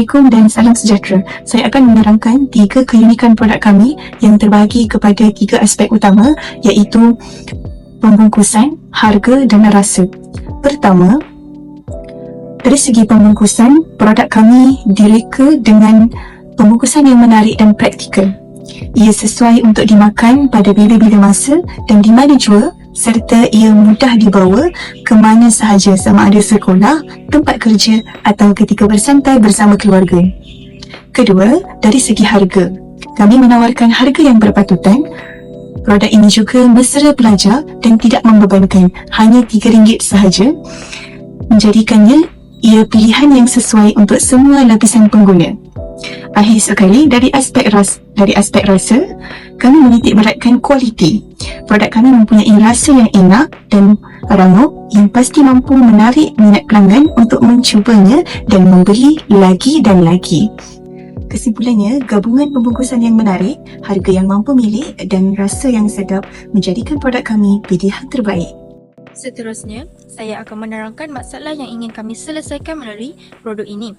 Assalamualaikum dan salam sejahtera. Saya akan menerangkan 3 keunikan produk kami yang terbahagi kepada 3 aspek utama, iaitu pembungkusan, harga dan rasa. Pertama, dari segi pembungkusan, produk kami direka dengan pembungkusan yang menarik dan praktikal. Ia sesuai untuk dimakan pada bila-bila masa dan di mana jua, serta ia mudah dibawa ke mana sahaja, sama ada sekolah, tempat kerja atau ketika bersantai bersama keluarga. Kedua, dari segi harga, kami menawarkan harga yang berpatutan. Produk ini juga mesra pelajar dan tidak membebankan, hanya RM3 sahaja, menjadikannya ia pilihan yang sesuai untuk semua lapisan pengguna. Akhir sekali, dari aspek rasa, kami menitik beratkan kualiti. Produk kami mempunyai rasa yang enak dan rangup yang pasti mampu menarik minat pelanggan untuk mencubanya dan membeli lagi dan lagi. Kesimpulannya, gabungan pembungkusan yang menarik, harga yang mampu milik dan rasa yang sedap menjadikan produk kami pilihan terbaik. Seterusnya, saya akan menerangkan masalah yang ingin kami selesaikan melalui produk ini.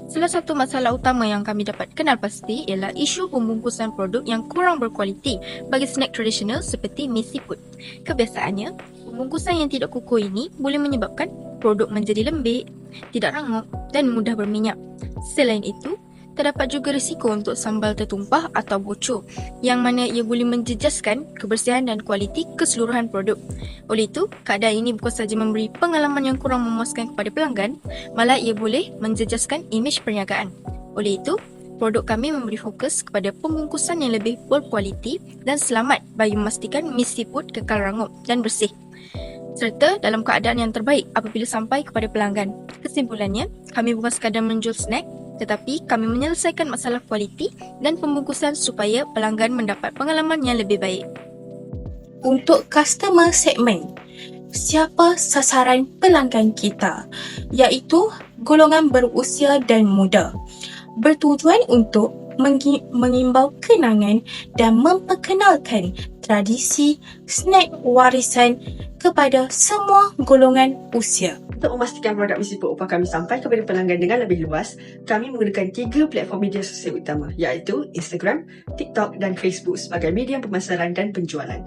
Salah satu masalah utama yang kami dapat kenal pasti ialah isu pembungkusan produk yang kurang berkualiti bagi snack tradisional seperti mi seafood. Kebiasaannya, pembungkusan yang tidak kukuh ini boleh menyebabkan produk menjadi lembik, tidak rangup dan mudah berminyak. Selain itu, terdapat juga risiko untuk sambal tertumpah atau bocor, yang mana ia boleh menjejaskan kebersihan dan kualiti keseluruhan produk. Oleh itu, keadaan ini bukan sahaja memberi pengalaman yang kurang memuaskan kepada pelanggan, malah ia boleh menjejaskan imej perniagaan. Oleh itu, produk kami memberi fokus kepada pembungkusan yang lebih berkualiti dan selamat bagi memastikan mi seafood kekal rangup dan bersih, serta dalam keadaan yang terbaik apabila sampai kepada pelanggan. Kesimpulannya, kami bukan sekadar menjual snack, tetapi kami menyelesaikan masalah kualiti dan pembungkusan supaya pelanggan mendapat pengalaman yang lebih baik. Untuk customer segment, siapa sasaran pelanggan kita? Iaitu golongan berusia dan muda. Bertujuan untuk mengimbau kenangan dan memperkenalkan tradisi snack warisan kepada semua golongan usia. Untuk memastikan produk mi seafood opah kami sampai kepada pelanggan dengan lebih luas, kami menggunakan 3 platform media sosial utama, iaitu Instagram, TikTok dan Facebook sebagai media pemasaran dan penjualan.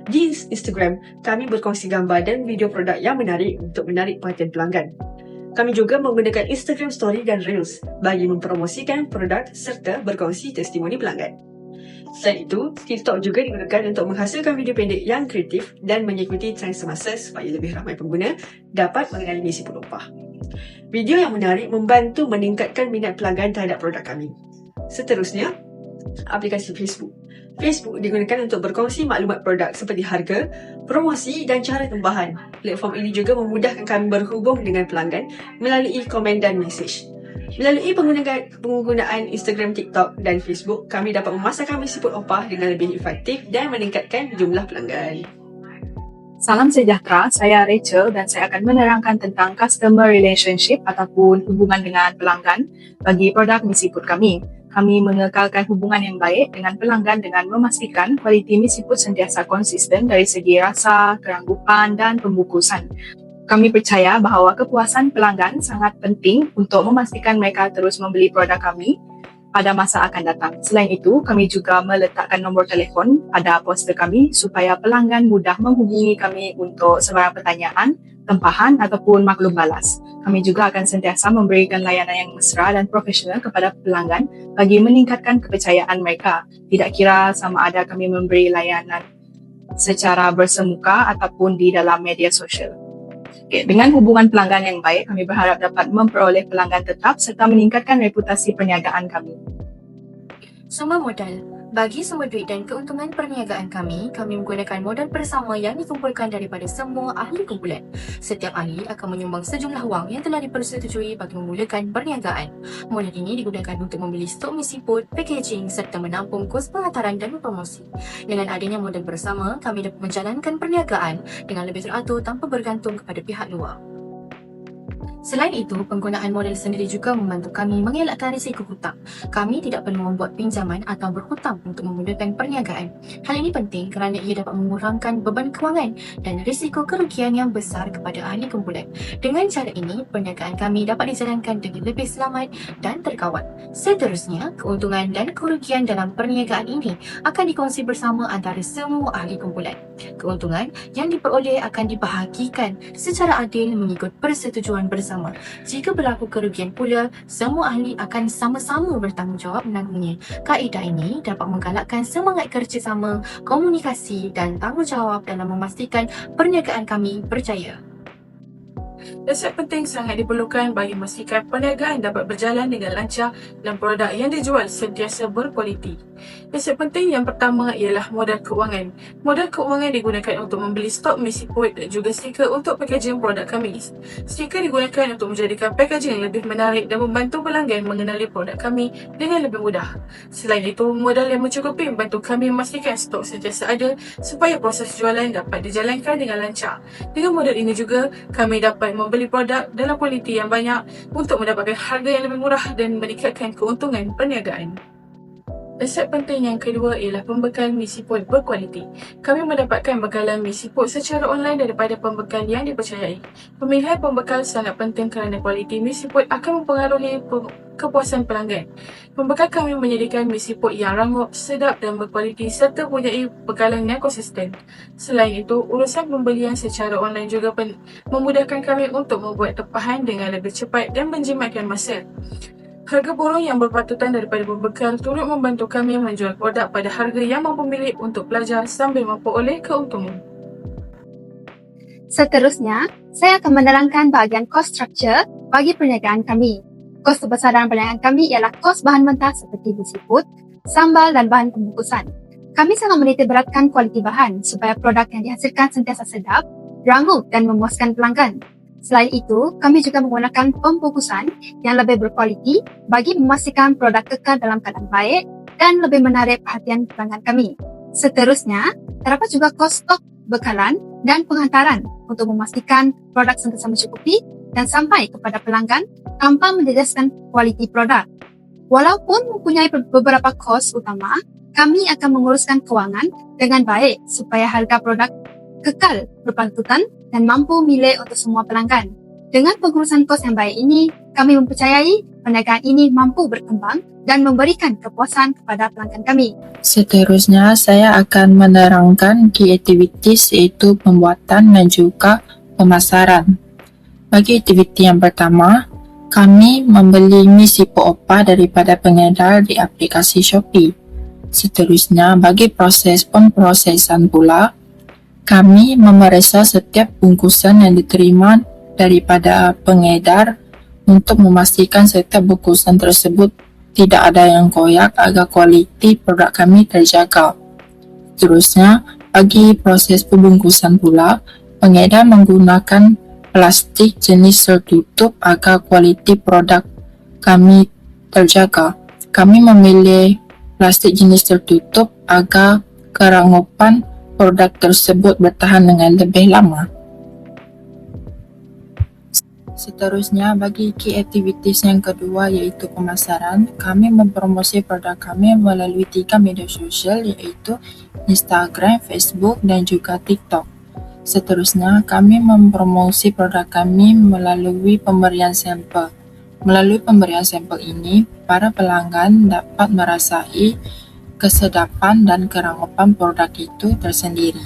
Di Instagram, kami berkongsi gambar dan video produk yang menarik untuk menarik perhatian pelanggan. Kami juga menggunakan Instagram Story dan Reels bagi mempromosikan produk serta berkongsi testimoni pelanggan. Selain itu, TikTok juga digunakan untuk menghasilkan video pendek yang kreatif dan mengikuti trend semasa supaya lebih ramai pengguna dapat mengenali mi seafood opah. Video yang menarik membantu meningkatkan minat pelanggan terhadap produk kami. Seterusnya, aplikasi Facebook. Facebook digunakan untuk berkongsi maklumat produk seperti harga, promosi dan cara tambahan. Platform ini juga memudahkan kami berhubung dengan pelanggan melalui komen dan mesej. Melalui penggunaan Instagram, TikTok dan Facebook, kami dapat memasarkan mi seafood opah dengan lebih efektif dan meningkatkan jumlah pelanggan. Salam sejahtera, saya Rachel dan saya akan menerangkan tentang customer relationship ataupun hubungan dengan pelanggan bagi produk mi seafood kami. Kami mengekalkan hubungan yang baik dengan pelanggan dengan memastikan kualiti mi seafood sentiasa konsisten dari segi rasa, keranggupan dan pembungkusan. Kami percaya bahawa kepuasan pelanggan sangat penting untuk memastikan mereka terus membeli produk kami pada masa akan datang. Selain itu, kami juga meletakkan nombor telefon pada poster kami supaya pelanggan mudah menghubungi kami untuk sebarang pertanyaan, tempahan ataupun maklum balas. Kami juga akan sentiasa memberikan layanan yang mesra dan profesional kepada pelanggan bagi meningkatkan kepercayaan mereka. Tidak kira sama ada kami memberi layanan secara bersemuka ataupun di dalam media sosial. Dengan hubungan pelanggan yang baik, kami berharap dapat memperoleh pelanggan tetap serta meningkatkan reputasi perniagaan kami. Sumber modal. Bagi sumber duit dan keuntungan perniagaan kami menggunakan modal bersama yang dikumpulkan daripada semua ahli kumpulan. Setiap ahli akan menyumbang sejumlah wang yang telah dipersetujui bagi memulakan perniagaan. Modal ini digunakan untuk membeli stok mi seafood, packaging serta menampung kos penghantaran dan promosi. Dengan adanya modal bersama, kami dapat menjalankan perniagaan dengan lebih teratur tanpa bergantung kepada pihak luar. Selain itu, penggunaan modal sendiri juga membantu kami mengelakkan risiko hutang. Kami tidak perlu membuat pinjaman atau berhutang untuk memudahkan perniagaan. Hal ini penting kerana ia dapat mengurangkan beban kewangan dan risiko kerugian yang besar kepada ahli kumpulan. Dengan cara ini, perniagaan kami dapat dijalankan dengan lebih selamat dan terkawal. Seterusnya, keuntungan dan kerugian dalam perniagaan ini akan dikongsi bersama antara semua ahli kumpulan. Keuntungan yang diperoleh akan dibahagikan secara adil mengikut persetujuan bersama. Jika berlaku kerugian pula, semua ahli akan sama-sama bertanggungjawab menanggungnya. Kaedah ini dapat menggalakkan semangat kerjasama, komunikasi dan tanggungjawab dalam memastikan perniagaan kami berjaya. Aset penting sangat diperlukan bagi memastikan perniagaan dapat berjalan dengan lancar dan produk yang dijual sentiasa berkualiti. Aset penting yang pertama ialah modal kewangan. Modal kewangan digunakan untuk membeli stok misiput dan juga stiker untuk packaging produk kami. Stiker digunakan untuk menjadikan packaging yang lebih menarik dan membantu pelanggan mengenali produk kami dengan lebih mudah. Selain itu, modal yang mencukupi membantu kami memastikan stok sentiasa ada supaya proses jualan dapat dijalankan dengan lancar. Dengan modal ini juga, kami dapat membeli produk dalam kualiti yang banyak untuk mendapatkan harga yang lebih murah dan meningkatkan keuntungan perniagaan. Aset penting yang kedua ialah pembekal misiput berkualiti. Kami mendapatkan bekalan misiput secara online daripada pembekal yang dipercayai. Pemilihan pembekal sangat penting kerana kualiti misiput akan mempengaruhi kepuasan pelanggan. Pembekal kami menyediakan misiput yang rangup, sedap dan berkualiti serta mempunyai bekalan yang konsisten. Selain itu, urusan pembelian secara online juga memudahkan kami untuk membuat tempahan dengan lebih cepat dan menjimatkan masa. Harga borong yang berpatutan daripada pembekal turut membantu kami menjual produk pada harga yang mampu milik untuk pelajar sambil memperoleh keuntungan. Seterusnya, saya akan menerangkan bahagian cost structure bagi perniagaan kami. Kos terbesar dalam perniagaan kami ialah kos bahan mentah seperti bisiput, sambal dan bahan pembungkusan. Kami sangat menitikberatkan kualiti bahan supaya produk yang dihasilkan sentiasa sedap, rangup dan memuaskan pelanggan. Selain itu, kami juga menggunakan pembungkusan yang lebih berkualiti bagi memastikan produk kekal dalam keadaan baik dan lebih menarik perhatian pelanggan kami. Seterusnya, terdapat juga kos stok bekalan dan penghantaran untuk memastikan produk sentiasa mencukupi dan sampai kepada pelanggan tanpa menjejaskan kualiti produk. Walaupun mempunyai beberapa kos utama, kami akan menguruskan kewangan dengan baik supaya harga produk kekal berpatutan dan mampu milik untuk semua pelanggan. Dengan pengurusan kos yang baik ini, kami mempercayai perniagaan ini mampu berkembang dan memberikan kepuasan kepada pelanggan kami. Seterusnya, saya akan menerangkan key activities iaitu pembuatan dan juga pemasaran. Bagi aktiviti yang pertama, kami membeli misiput OPA daripada pengedar di aplikasi Shopee. Seterusnya, bagi proses pemprosesan pula, kami memeriksa setiap bungkusan yang diterima daripada pengedar untuk memastikan setiap bungkusan tersebut tidak ada yang koyak agar kualiti produk kami terjaga. Seterusnya, bagi proses pembungkusan pula, pengedar menggunakan plastik jenis tertutup agar kualiti produk kami terjaga. Kami memilih plastik jenis tertutup agar kerangupan produk tersebut bertahan dengan lebih lama. Seterusnya, bagi key activities yang kedua iaitu pemasaran, kami mempromosi produk kami melalui 3 media sosial iaitu Instagram, Facebook dan juga TikTok. Seterusnya, kami mempromosi produk kami melalui pemberian sampel. Melalui pemberian sampel ini, para pelanggan dapat merasai kesedapan dan kerangupan produk itu tersendiri.